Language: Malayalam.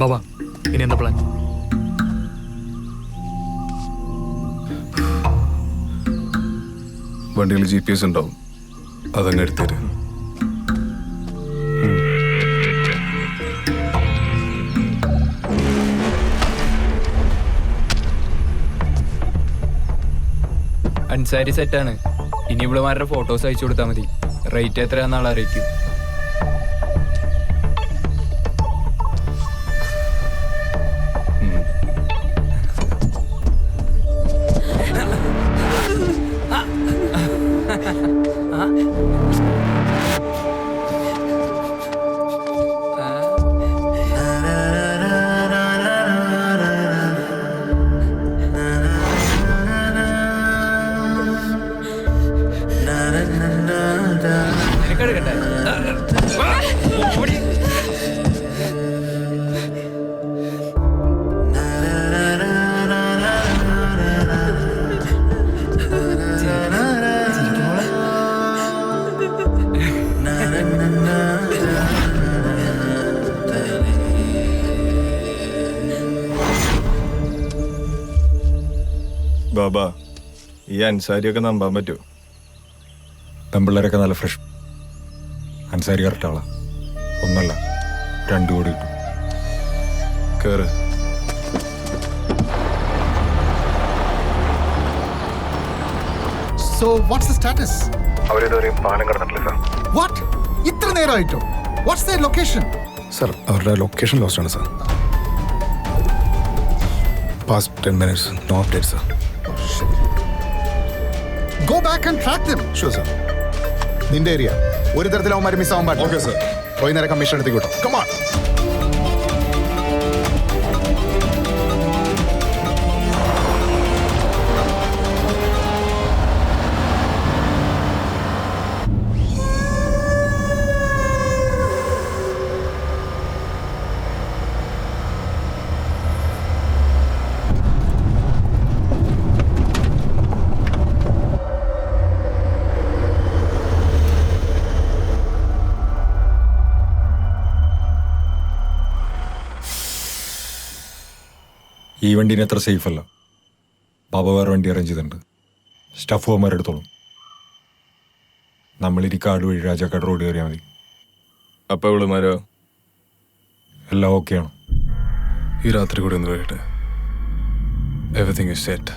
ബാബാ ഇനി എന്താ പ്ലാൻ? വണ്ടിയിൽ GPS ഉണ്ടാവും, അതങ്ങ് എടുത്തേര്. അൻസാരി സെറ്റാണ്. ഇനി ഇവളുമാരുടെ ഫോട്ടോസ് അയച്ചു കൊടുത്താൽ മതി. റേറ്റ് എത്രയാണെന്നാൾ അറിയിക്കും. നിനക്കെടുക്കട്ടെ. ബാബാ, ഈ അൻസാരിയൊക്കെ നമ്പാൻ പറ്റുമോ? പെമ്പിള്ളേരൊക്കെ നല്ല ഫ്രഷ്. അൻസാരി കറക്റ്റ് ആളാ. ഒന്നല്ല 2 കോടി കിട്ടും. കേറ്. So what's the status? അവരിതുവരെയും പാലം കടന്നിട്ടില്ല സാർ. What? ഇത്ര നേരമായിട്ടോ? What's their location? സാർ, അവരുടെ ലൊക്കേഷൻ ലോസ്റ്റ് ആണ് sir. Past 10 minutes, no updates sir. Go back and track them. Sure sir. നിന്റെ ഏരിയ ഒരു തരത്തിൽ അവന്മാർ മിസ് ആവാൻ പാടില്ല. Okay sir. വൈകുന്നേരം കമ്മീഷൻ എടുത്ത് കിട്ടും. Come on. ഈ വണ്ടീനെ അത്ര സേഫ് അല്ല. ബാബ വേറെ വണ്ടി അറേഞ്ച് ചെയ്തിട്ടുണ്ട്. സ്റ്റഫ് പോകാന്മാരെടുത്തോളും. നമ്മളിരി കാട് വഴി രാജാക്കാട് റോഡ് കയറിയാൽ മതി. അപ്പൊ ഇവളുമാരോ? എല്ലാം ഓക്കെയാണ്. ഈ രാത്രി കൂടി ഒന്ന് കഴിയട്ടെ. Everything is set.